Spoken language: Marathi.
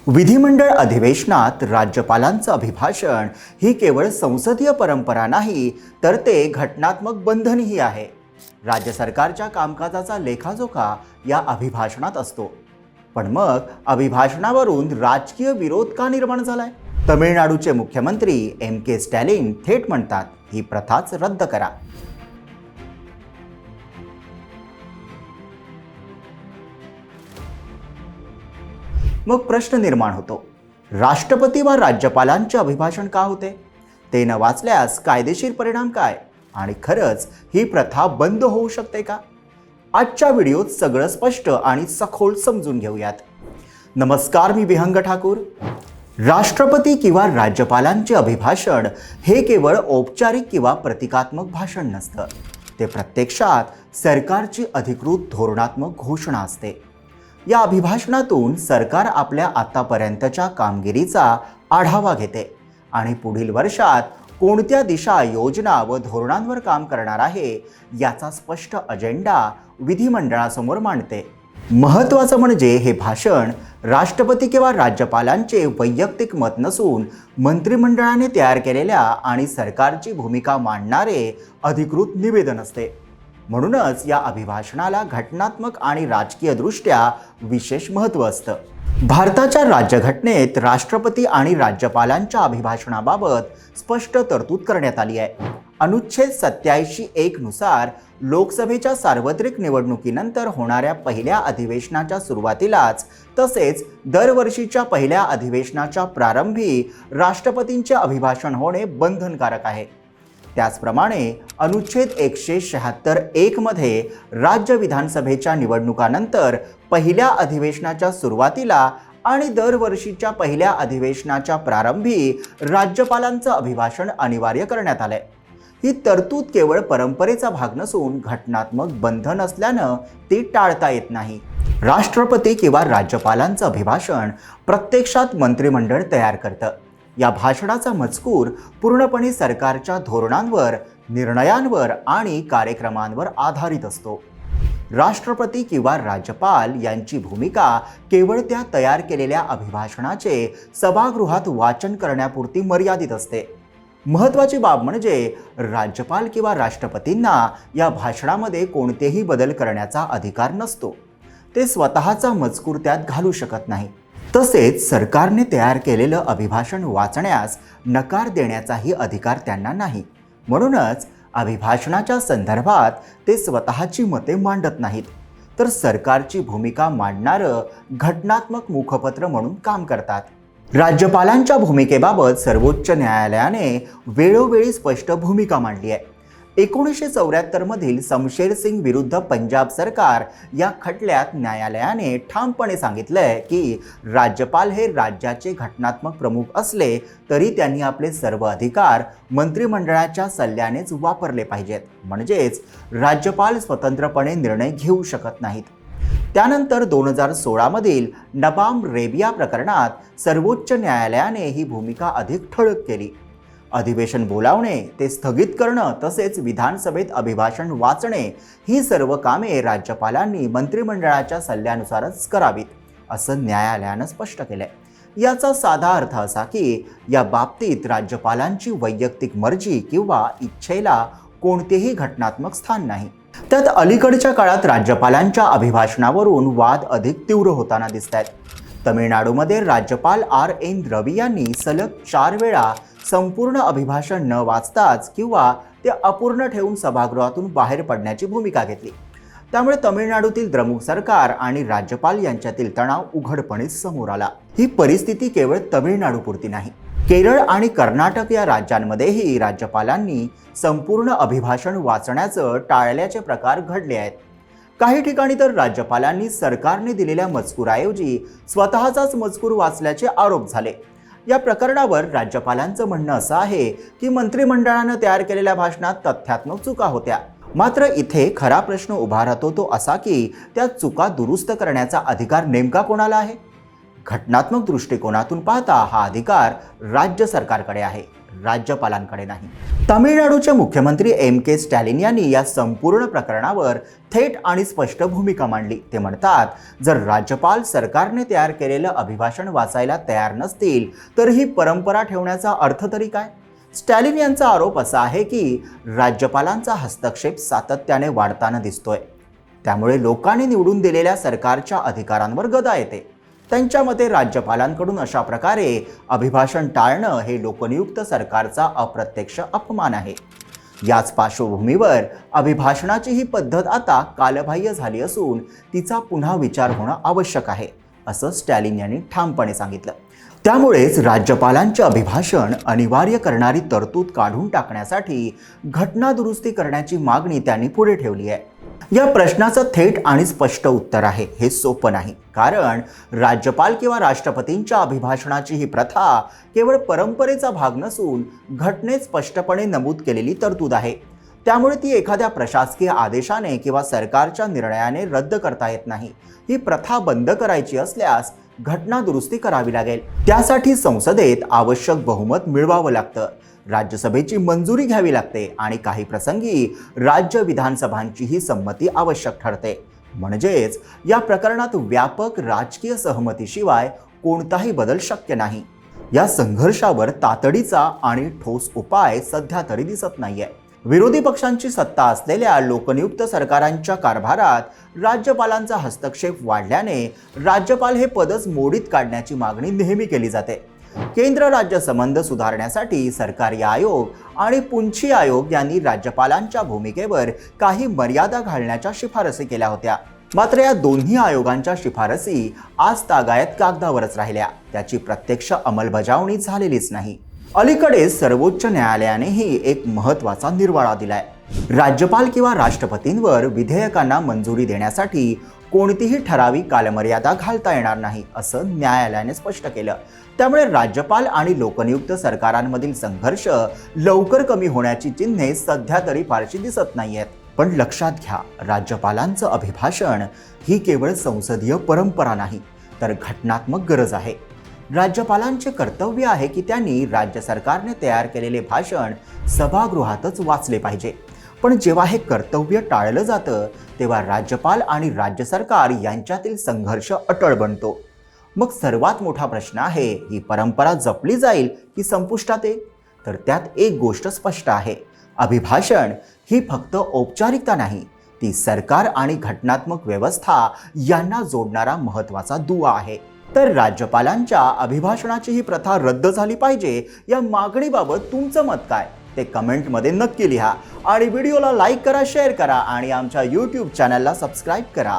विधिमंडळ अधिवेशनात राज्यपालांचं अभिभाषण ही केवळ संसदीय परंपरा नाही, तर ते घटनात्मक बंधनही आहे. राज्य सरकारच्या कामकाजाचा लेखाजोखा या अभिभाषणात असतो. पण मग अभिभाषणावरून राजकीय विरोध का निर्माण झालाय? तमिळनाडूचे मुख्यमंत्री MK स्टॅलिन थेट म्हणतात, ही प्रथाच रद्द करा. मग प्रश्न निर्माण होतो, राष्ट्रपती व राज्यपालांचे अभिभाषण का होते? ते न वाचल्यास कायदेशीर परिणाम काय? आणि खरंच ही प्रथा बंद होऊ शकते का? आजच्या व्हिडिओत सगळं स्पष्ट आणि सखोल समजून घेऊयात. नमस्कार, मी विहंग ठाकूर. राष्ट्रपती किंवा राज्यपालांचे अभिभाषण हे केवळ औपचारिक किंवा प्रतिकात्मक भाषण नसतं. ते प्रत्यक्षात सरकारची अधिकृत धोरणात्मक घोषणा असते. या अभिभाषणातून सरकार आपल्या आतापर्यंतच्या कामगिरीचा आढावा घेते आणि पुढील वर्षात कोणत्या दिशा, योजना व धोरणांवर काम करणार आहे याचा स्पष्ट अजेंडा विधिमंडळासमोर मांडते. महत्त्वाचं म्हणजे हे भाषण राष्ट्रपती किंवा राज्यपालांचे वैयक्तिक मत नसून मंत्रिमंडळाने तयार केलेल्या आणि सरकारची भूमिका मांडणारे अधिकृत निवेदन असते. म्हणूनच या अभिभाषणाला घटनात्मक आणि राजकीय दृष्ट्या विशेष महत्त्व असतं. भारताच्या राज्यघटनेत राष्ट्रपती आणि राज्यपालांच्या अभिभाषणाबाबत स्पष्ट तरतूद करण्यात आली आहे. अनुच्छेद 87(1) नुसार लोकसभेच्या सार्वत्रिक निवडणुकीनंतर होणाऱ्या पहिल्या अधिवेशनाच्या सुरुवातीलाच तसेच दरवर्षीच्या पहिल्या अधिवेशनाच्या प्रारंभी राष्ट्रपतींचे अभिभाषण होणे बंधनकारक आहे. त्याचप्रमाणे अनुच्छेद 176(1) मध्ये राज्य विधानसभेच्या निवडणुकानंतर पहिल्या अधिवेशनाच्या सुरुवातीला आणि दरवर्षीच्या पहिल्या अधिवेशनाच्या प्रारंभी राज्यपालांचं अभिभाषण अनिवार्य करण्यात आलंय. ही तरतूद केवळ परंपरेचा भाग नसून घटनात्मक बंधन असल्यानं ती टाळता येत नाही. राष्ट्रपती किंवा राज्यपालांचं अभिभाषण प्रत्यक्षात मंत्रिमंडळ तयार करतं. या भाषणाचा मजकूर पूर्णपणे सरकारच्या धोरणांवर, निर्णयांवर आणि कार्यक्रमांवर आधारित असतो. राष्ट्रपती किंवा राज्यपाल यांची भूमिका केवळ त्या तयार केलेल्या अभिभाषणाचे सभागृहात वाचन करण्यापुरती मर्यादित असते. महत्त्वाची बाब म्हणजे राज्यपाल किंवा राष्ट्रपतींना या भाषणामध्ये कोणतेही बदल करण्याचा अधिकार नसतो. ते स्वतःचा मजकूर त्यात घालू शकत नाही. तसेच सरकारने तयार केलेलं अभिभाषण वाचण्यास नकार देण्याचाही अधिकार त्यांना नाही. म्हणूनच अभिभाषणाच्या संदर्भात ते स्वतःची मते मांडत नाहीत, तर सरकारची भूमिका मांडणारं घटनात्मक मुखपत्र म्हणून काम करतात. राज्यपालांच्या भूमिकेबाबत सर्वोच्च न्यायालयाने वेळोवेळी स्पष्ट भूमिका मांडली आहे. 1974 मधील शमशेर सिंग विरुद्ध पंजाब सरकार या खटल्यात न्यायालयाने ठामपणे सांगितलंय की राज्यपाल हे राज्याचे घटनात्मक प्रमुख असले तरी त्यांनी आपले सर्व अधिकार मंत्रिमंडळाच्या सल्ल्यानेच वापरले पाहिजेत. म्हणजेच राज्यपाल स्वतंत्रपणे निर्णय घेऊ शकत नाहीत. त्यानंतर 2016 मधील नबाम रेबिया प्रकरणात सर्वोच्च न्यायालयाने ही भूमिका अधिक ठळक केली. अधिवेशन बोलावणे, ते स्थगित करणं तसेच विधानसभेत अभिभाषण वाचणे ही सर्व कामे राज्यपालांनी मंत्रिमंडळाच्या सल्ल्यानुसारच करावीत, असं न्यायालयानं स्पष्ट केलंय. याचा साधा अर्थ असा की या बाबतीत राज्यपालांची वैयक्तिक मर्जी किंवा इच्छेला कोणतेही घटनात्मक स्थान नाही. त्यात अलीकडच्या काळात राज्यपालांच्या अभिभाषणावरून वाद अधिक तीव्र होताना दिसत आहेत. तमिळनाडूमध्ये राज्यपाल RN रवी यांनी सलग 4 वेळा संपूर्ण अभिभाषण न वाचताच किंवा ते अपूर्ण ठेवून सभागृहातून बाहेर पडण्याची भूमिका घेतली. त्यामुळे तमिळनाडूतील द्रमुक सरकार आणि राज्यपाल यांच्यातील तणाव उघडपणे समोर आला. ही परिस्थिती केवळ तमिळनाडूपुरती नाही, केरळ आणि कर्नाटक या राज्यांमध्येही राज्यपालांनी संपूर्ण अभिभाषण वाचण्याचं टाळल्याचे प्रकार घडले आहेत. काही ठिकाणी तर राज्यपालांनी सरकारने दिलेल्या मजकुराऐवजी स्वतःचाच मजकूर वाचल्याचे आरोप झाले. या प्रकरणावर राज्यपालांचं म्हणणं असं आहे की मंत्रिमंडळानं तयार केलेल्या भाषणात तथ्यात्मक चुका होत्या. मात्र इथे खरा प्रश्न उभा राहतो तो असा की त्या चुका दुरुस्त करण्याचा अधिकार नेमका कोणाला आहे? घटनात्मक दृष्टिकोनातून पाहता हा अधिकार राज्य सरकारकडे आहे. राज्यपालांकडे नाही. तामिळनाडूचे मुख्यमंत्री M.K. स्टॅलिन यांनी या संपूर्ण प्रकरणावर थेट आणि स्पष्ट भूमिका मांडली. ते म्हणतात, जर राज्यपाल सरकारने तयार केलेलं अभिभाषण वाचायला तयार नसतील तर ही परंपरा ठेवण्याचा अर्थ तरी काय? स्टॅलिन यांचा आरोप असा आहे की राज्यपालांचा हस्तक्षेप सातत्याने वाढताना दिसतोय. त्यामुळे लोकांनी निवडून दिलेल्या सरकारच्या अधिकारांवर गदा येते. त्यांच्या मते राज्यपालांकडून अशा प्रकारे अभिभाषण टाळणं हे लोकनियुक्त सरकारचा अप्रत्यक्ष अपमान आहे. याच पार्श्वभूमीवर अभिभाषणाची ही पद्धत आता कालबाह्य झाली असून तिचा पुन्हा विचार होणं आवश्यक आहे, असं स्टॅलिन यांनी ठामपणे सांगितलं. त्यामुळेच राज्यपालांचे अभिभाषण अनिवार्य करणारी तरतूद काढून टाकण्यासाठी घटना दुरुस्ती करण्याची मागणी त्यांनी पुढे ठेवली आहे. या प्रश्नाचं थेट आणि स्पष्ट उत्तर आहे, हे सोपं नाही. कारण राज्यपाल किंवा राष्ट्रपतींच्या अभिभाषणाची ही प्रथा केवळ परंपरेचा भाग नसून घटनेत स्पष्टपणे नमूद केलेली तरतूद आहे. त्यामुळे ती एखाद्या प्रशासकीय आदेशाने किंवा सरकारच्या निर्णयाने रद्द करता येत नाही. ही प्रथा बंद करायची असल्यास घटना दुरुस्ती करावी लागेल. त्यासाठी संसदेत आवश्यक बहुमत मिळवावं लागतं, राज्यसभेची मंजुरी घ्यावी लागते आणि काही प्रसंगी राज्य विधानसभांचीही संमती आवश्यक ठरते. म्हणजेच या प्रकरणात व्यापक राजकीय सहमतीशिवाय कोणताही बदल शक्य नाही. या संघर्षावर तातडीचा आणि ठोस उपाय सध्या तरी दिसत नाहीये. विरोधी पक्षांची सत्ता असलेल्या लोकनियुक्त सरकारांच्या कारभारात राज्यपालांचा हस्तक्षेप वाढल्याने राज्यपाल हे पदच मोडीत काढण्याची मागणी नेहमी केली जाते. केंद्र राज्य संबंध सुधारण्यासाठी सरकारी आयोग आणि पुंछी आयोग यांनी राज्यपालांच्या भूमिकेवर काही मर्यादा घालण्याच्या शिफारसी केल्या होत्या. मात्र या दोन्ही आयोगांच्या शिफारसी आज तागायत कागदावरच राहिल्या. त्याची प्रत्यक्ष अंमलबजावणी झालेलीच नाही. अलीकडेच सर्वोच्च न्यायालयानेही एक महत्त्वाचा निर्वाळा दिलाय. राज्यपाल किंवा राष्ट्रपतींवर विधेयकांना मंजुरी देण्यासाठी कोणतीही ठराविक कालमर्यादा घालता येणार नाही, असं न्यायालयाने स्पष्ट केलं. त्यामुळे राज्यपाल आणि लोकनियुक्त सरकारांमधील संघर्ष लवकर कमी होण्याची चिन्हे सध्या तरी फारशी दिसत नाहीयेत. पण लक्षात घ्या, राज्यपालांचं अभिभाषण ही केवळ संसदीय परंपरा नाही, तर घटनात्मक गरज आहे. राज्यपालांचे कर्तव्य आहे की त्यांनी राज्य सरकारने तयार केलेले भाषण सभागृहातच वाचले पाहिजे. पण जेव्हा हे कर्तव्य टाळलं जातं तेव्हा राज्यपाल आणि राज्य सरकार यांच्यातील संघर्ष अटळ बनतो. मग सर्वात मोठा प्रश्न आहे, ही परंपरा जपली जाईल की संपुष्टात येईल? तर त्यात एक गोष्ट स्पष्ट आहे, अभिभाषण ही फक्त औपचारिकता नाही, ती सरकार आणि घटनात्मक व्यवस्था यांना जोडणारा महत्त्वाचा दुवा आहे. तर राज्यपालांच्या अभिभाषणाची ही प्रथा रद्द झाली पाहिजे या मागणीबाबत तुमचं मत काय ते कमेंटमध्ये नक्की लिहा आणि व्हिडिओला लाईक करा, शेअर करा आणि आमच्या YouTube चॅनलला सबस्क्राईब करा.